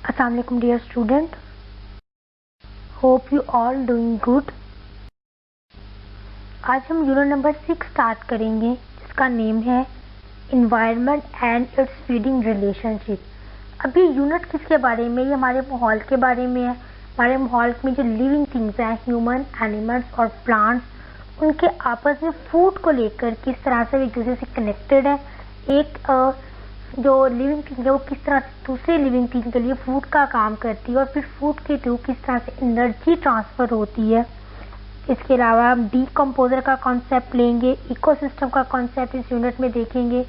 Assalamu alaikum dear student. Hope you all doing good. आज हम unit number 6 start करेंगे जिसका नेम है environment and it's feeding relationship. अभी यूनिट किसके बारे में? ये हमारे माहौल के बारे में है। हमारे माहौल में जो लिविंग थिंग्स हैं, ह्यूमन, एनिमल्स और प्लांट्स, उनके आपस में फूड को लेकर किस तरह से एक दूसरे से कनेक्टेड है। एक जो लिविंग थिंग है वो किस तरह से दूसरे लिविंग थिंग के लिए फूड का काम करती है और फिर फूड के थ्रू किस तरह से एनर्जी ट्रांसफर होती है। इसके अलावा हम डीकम्पोजर का कॉन्सेप्ट लेंगे, इकोसिस्टम का कॉन्सेप्ट इस यूनिट में देखेंगे।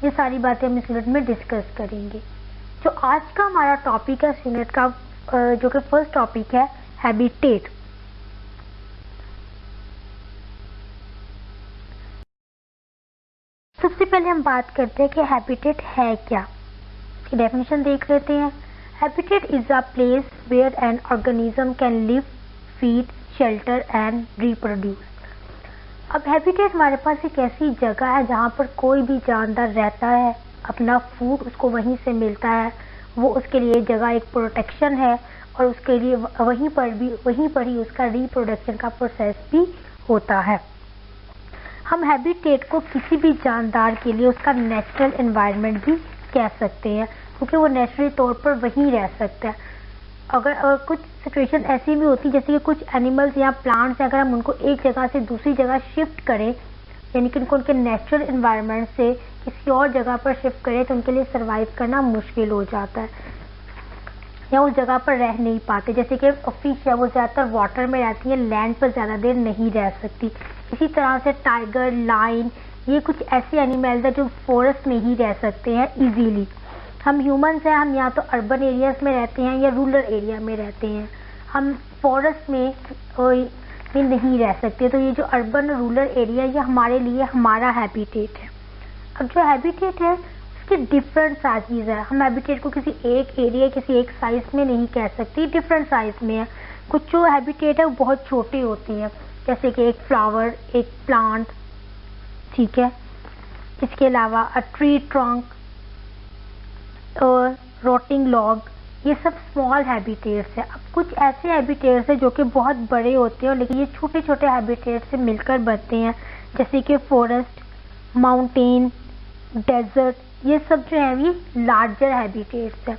ये सारी बातें हम इस यूनिट में डिस्कस करेंगे। जो आज का हमारा टॉपिक है इस यूनिट का, जो कि फर्स्ट टॉपिक है हैबिटेट। सबसे पहले हम बात करते हैं कि हैबिटेट है क्या। इसकी डेफिनेशन देख लेते हैं। Habitat is a place where an organism can live, feed, shelter and reproduce. अब हैबिटेट हमारे पास एक ऐसी जगह है जहाँ पर कोई भी जानवर रहता है, अपना फूड उसको वहीं से मिलता है, वो उसके लिए जगह एक प्रोटेक्शन है और उसके लिए वहीं पर ही उसका रिप्रोडक्शन का प्रोसेस भी होता है। हम हैबिटेट को किसी भी जानदार के लिए उसका नेचुरल एनवायरनमेंट भी कह सकते हैं, क्योंकि वो नेचुरली तौर पर वहीं रह सकता है। अगर कुछ सिचुएशन ऐसी भी होती है जैसे कि कुछ एनिमल्स या प्लांट्स हैं, अगर हम उनको एक जगह से दूसरी जगह शिफ्ट करें, यानी कि उनको उनके नेचुरल एनवायरनमेंट से किसी और जगह पर शिफ्ट करें, तो उनके लिए सर्वाइव करना मुश्किल हो जाता है या उस जगह पर रह नहीं पाते। जैसे कि फिश है, वो ज़्यादातर वाटर में रहती है, लैंड पर ज़्यादा देर नहीं रह सकती। इसी तरह से टाइगर, लाइन, ये कुछ ऐसे एनिमल्स हैं जो फॉरेस्ट में ही रह सकते हैं इजीली। हम ह्यूमंस हैं, हम या तो अर्बन एरियाज में रहते हैं या रूरल एरिया में रहते हैं, हम फॉरेस्ट में नहीं रह सकते। तो ये जो अर्बन और रूरल एरिया, ये हमारे लिए हमारा हैबिटेट है। अब जो हैबिटेट है उसके डिफरेंट साइज़ है। हम हैबिटेट को किसी एक एरिया, किसी एक साइज में नहीं कह सकते, डिफरेंट साइज में है। कुछ जो हैबिटेट है वो बहुत छोटी होती हैं, जैसे कि एक फ्लावर, एक प्लांट, ठीक है। इसके अलावा अ ट्री ट्रंक और रोटिंग लॉग, ये सब स्मॉल हैबिटेट्स है। अब कुछ ऐसे हैबिटेट्स है जो कि बहुत बड़े होते हैं, लेकिन ये छोटे छोटे हैबिटेट से मिलकर बनते हैं, जैसे कि फॉरेस्ट, माउंटेन, डेजर्ट, ये सब जो है ये लार्जर हैबिटेट्स है।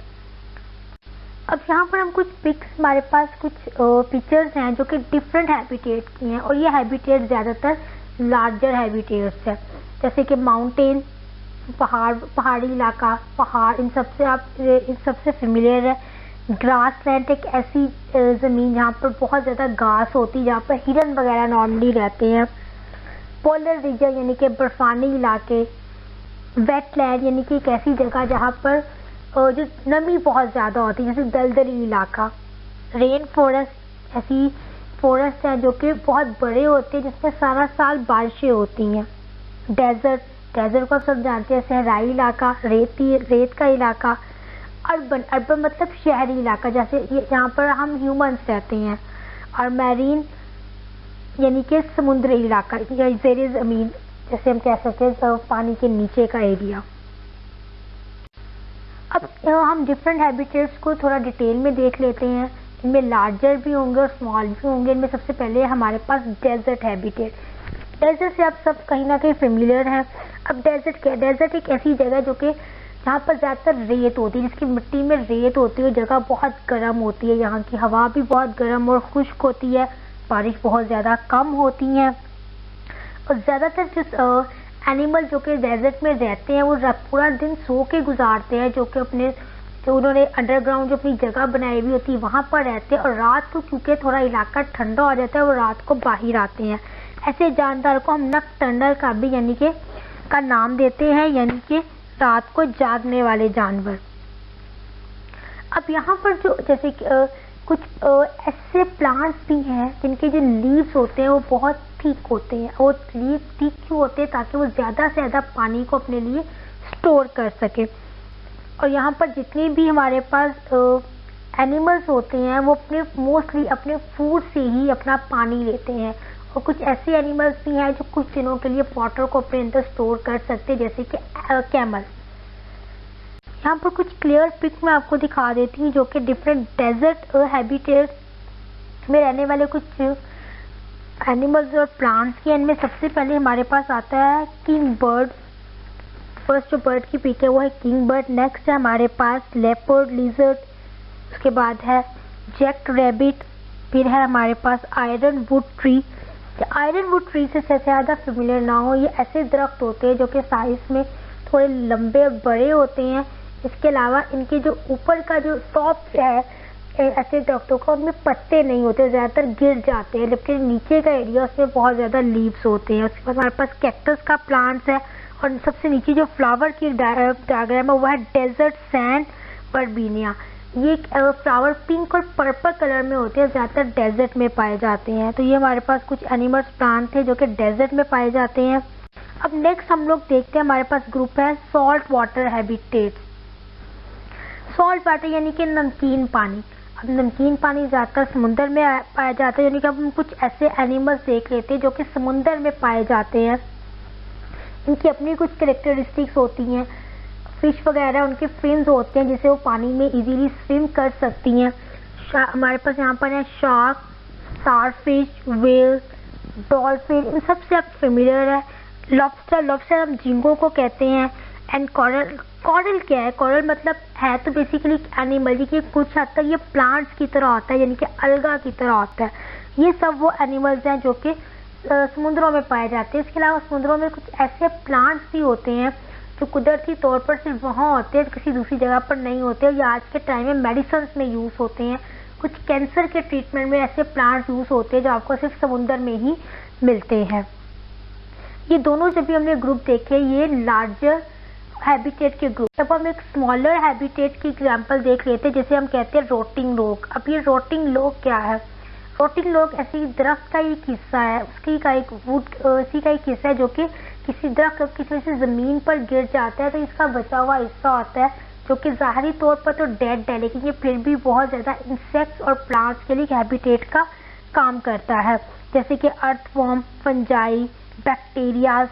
अब यहाँ पर हम कुछ हमारे पास कुछ पिक्चर्स हैं जो कि डिफरेंट हैबिटेट की हैं, और ये हैबिटेट ज़्यादातर लार्जर हैबिटेट्स है, जैसे कि माउंटेन, पहाड़ी इलाका, पहाड़, इन सबसे फेमिलियर है। ग्रास लैंड, एक ऐसी ज़मीन जहाँ पर बहुत ज़्यादा घास होती है, जहाँ पर हिरन वगैरह नॉर्मली रहते हैं। पोलर रीजन यानी कि बर्फानी इलाके। वेटलैंड यानी कि एक ऐसी जगह जहाँ पर जो नमी बहुत ज़्यादा होती है, जैसे दलदली इलाका। रेन फॉरेस्ट, ऐसी फॉरेस्ट हैं जो कि बहुत बड़े होते हैं, जिसमें सारा साल बारिशें होती हैं। डेजर्ट को सब जानते हैं, सहराई इलाका, रेत का इलाका। अर्बन मतलब शहरी इलाका, जैसे यहाँ पर हम ह्यूमंस रहते हैं। और मैरीन यानी कि समुद्री इलाका या ज़ेरे ज़मीन, जैसे हम कह सकते हैं पानी के नीचे का एरिया। अब हम डिफरेंट हैबिटेट्स को थोड़ा डिटेल में देख लेते हैं। इनमें लार्जर भी होंगे और स्मॉल भी होंगे। इनमें सबसे पहले हमारे पास डेजर्ट हैबिटेट। डेजर्ट से आप सब कहीं ना कहीं फेमिलियर हैं। अब डेजर्ट क्या है? डेजर्ट एक ऐसी जगह जो कि जहाँ पर ज़्यादातर रेत होती है, जिसकी मिट्टी में रेत होती है, जगह बहुत गर्म होती है, यहाँ की हवा भी बहुत गर्म और खुश्क होती है, बारिश बहुत ज़्यादा कम होती है। और ज़्यादातर जो एनिमल जो कि डेजर्ट में रहते हैं वो पूरा दिन सो के गुजारते हैं, जो उन्होंने अंडरग्राउंड जो अपनी जगह बनाई हुई होती है वहाँ पर रहते हैं। और रात को क्योंकि थोड़ा इलाका ठंडा हो जाता है, वो रात को बाहर आते हैं। ऐसे जानदार को हम नॉकटर्नल का भी यानी कि का नाम देते हैं, यानी कि रात को जागने वाले जानवर। अब यहाँ पर जो जैसे कुछ ऐसे प्लांट्स भी हैं जिनके जो लीव्स होते हैं वो बहुत थिक होते हैं। वो लीव्स थिक क्यों होते हैं? ताकि वो ज़्यादा से ज़्यादा पानी को अपने लिए स्टोर कर सके। और यहाँ पर जितने भी हमारे पास एनिमल्स होते हैं वो मोस्टली अपने फूड से ही अपना पानी लेते हैं। और कुछ ऐसे एनिमल्स भी हैं जो कुछ दिनों के लिए वाटर को अपने अंदर स्टोर कर सकते हैं, जैसे कि कैमल। यहाँ पर कुछ क्लियर पिक मैं आपको दिखा देती हूँ जो कि डिफरेंट डेजर्ट हैबिटेट में रहने वाले कुछ एनिमल्स और प्लांट्स की। इनमें सबसे पहले हमारे पास आता है किंग बर्ड। फर्स्ट जो बर्ड की पिक है वो है किंग बर्ड। नेक्स्ट है हमारे पास लेपर्ड लिजर्ड, उसके बाद है जैक रैबिट, फिर है हमारे पास iron wood tree. Iron wood tree से ज़्यादा फेमिलियर ना हो, ये ऐसे दरख्त होते हैं जो कि साइज में थोड़े लंबे और बड़े होते हैं। इसके अलावा इनके जो ऊपर का जो टॉप है ऐसे दरख्तों का, उनमें पत्ते नहीं होते, ज़्यादातर गिर जाते हैं, जबकि नीचे का एरिया उसमें बहुत ज़्यादा लीव्स होते हैं। उसके बाद हमारे पास कैक्टस का प्लांट्स है, और सबसे नीचे जो फ्लावर की डायग्राम है वो है डेजर्ट सैंड बर्बीनिया। ये फ्लावर पिंक और पर्पल कलर में होते हैं, ज़्यादातर डेजर्ट में पाए जाते हैं। तो ये हमारे पास कुछ एनिमल्स प्लांट थे जो कि डेजर्ट में पाए जाते हैं। अब नेक्स्ट हम लोग देखते हैं, हमारे पास ग्रुप है salt water habitat. Salt water यानी कि नमकीन पानी। अब नमकीन पानी ज़्यादातर समुद्र में पाया जाता है, यानी कि अब हम कुछ ऐसे एनिमल्स देख लेते हैं जो कि समुद्र में पाए जाते हैं। इनकी अपनी कुछ कैरेक्टरिस्टिक्स होती हैं। फिश वगैरह उनके फिन्स होते हैं जिससे वो पानी में इजीली स्विम कर सकती हैं। हमारे पास यहाँ पर है शार्क, स्टारफिश, व्हेल, डॉल्फिन, इन सबसे आप फेमिलियर है। लॉबस्टर, लॉबस्टर हम झींगों को कहते हैं। एंड कॉरल, कॉरल क्या है? कॉरल मतलब है तो बेसिकली एनिमल, ये कुछ हद तक ये प्लांट्स की तरह होता है, यानी कि अलगा की तरह होता है। ये सब वो एनिमल्स हैं जो कि समुद्रों में पाए जाते हैं। इसके अलावा समुद्रों में कुछ ऐसे प्लांट्स भी होते हैं जो कुदरती तौर पर सिर्फ वहाँ होते हैं, किसी दूसरी जगह पर नहीं होते। ये आज के टाइम में मेडिसिन में यूज़ होते हैं। कुछ कैंसर के ट्रीटमेंट में ऐसे प्लांट्स यूज़ होते हैं जो आपको सिर्फ समुद्र में ही मिलते हैं। ये दोनों जब भी हमने ग्रुप देखे, ये लार्जर हैबिटेट के ग्रुप। अब हम एक स्मॉलर हैबिटेट की एग्जांपल देख लेते हैं, जैसे हम कहते हैं रोटिंग लॉग। अब ये रोटिंग लॉग क्या है? रोटिंग लॉग ऐसी दरख्त का एक हिस्सा है, उसी का एक हिस्सा है जो कि किसी दरख्त किसी वजह से ज़मीन पर गिर जाता है, तो इसका बचा हुआ हिस्सा होता है जो कि ज़ाहरी तौर पर तो डेड है, लेकिन ये फिर भी बहुत ज़्यादा इंसेक्ट्स और प्लांट्स के लिए हैबिटेट का काम करता है। जैसे कि अर्थवॉर्म, फंजाई, बैक्टीरियाज,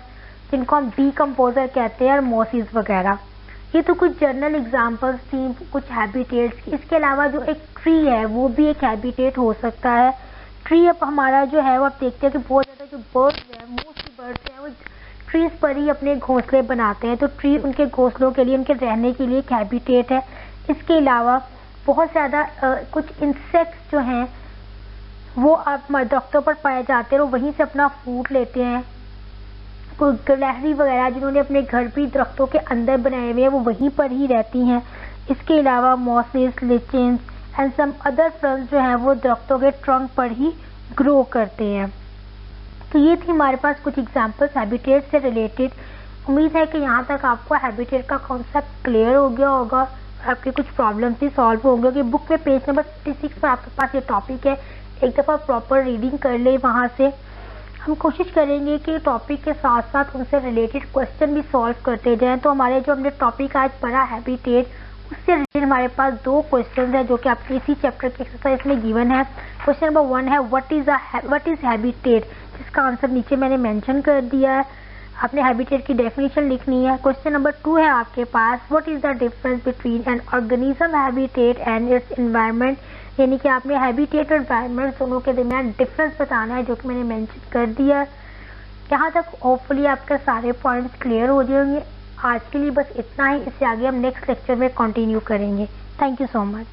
जिनको हम डीकम्पोजर कहते हैं, और मॉसिस वगैरह। ये तो कुछ जनरल एग्जांपल्स थी कुछ हैबिटेट्स की। इसके अलावा जो एक ट्री है वो भी एक हैबिटेट हो सकता है। ट्री अब हमारा जो है वो आप देखते हैं कि बहुत ज़्यादा जो बर्ड्स हैं, मोस्टली बर्ड्स हैं वो ट्रीज पर ही अपने घोंसले बनाते हैं, तो ट्री उनके घोंसलों के लिए, उनके रहने के लिए एक हैबिटेट है। इसके अलावा बहुत ज़्यादा कुछ इंसेक्ट्स जो हैं वो अब दरख्तों पर पाए जाते हैं और वहीं से अपना फूड लेते हैं। कोई गिलहरी वगैरह जिन्होंने अपने घर भी दरख्तों के अंदर बनाए हुए हैं वो वहीं पर ही रहती हैं। इसके अलावा mosses, lichens and some other plants जो हैं वो दरख्तों के ट्रंक पर ही ग्रो करते हैं। तो ये थी हमारे पास कुछ एग्जांपल्स हैबिटेट से रिलेटेड। उम्मीद है कि यहाँ तक आपको हैबिटेट का कॉन्सेप्ट क्लियर हो गया होगा और आपके कुछ प्रॉब्लम्स भी सॉल्व होंगे। कि बुक में पेज नंबर 56 पर आपके पास ये टॉपिक है, एक दफ़ा प्रॉपर रीडिंग कर ले। वहाँ से हम कोशिश करेंगे कि टॉपिक के साथ साथ उनसे रिलेटेड क्वेश्चन भी सॉल्व करते जाएं। तो हमारे जो हमने टॉपिक आज पढ़ा हैबिटेट, उससे रिलेटेड हमारे पास 2 क्वेश्चन हैं जो कि आपके इसी चैप्टर के एक्सरसाइज में गिवन है। क्वेश्चन नंबर 1 है व्हाट इज़ हैबिटेट, जिसका आंसर नीचे मैंने मेंशन कर दिया है। आपने हैबिटेट की डेफिनेशन लिखनी है। क्वेश्चन नंबर 2 है आपके पास what is the difference between an organism habitat and its environment, यानी कि आपने हैबिटेट और एनवायरनमेंट दोनों के दरमियान डिफरेंस बताना है, जो कि मैंने मेंशन कर दिया। यहाँ तक होपफुली आपके सारे पॉइंट्स क्लियर हो जाएंगे। आज के लिए बस इतना ही, इससे आगे हम नेक्स्ट लेक्चर में कंटिन्यू करेंगे। Thank you so much.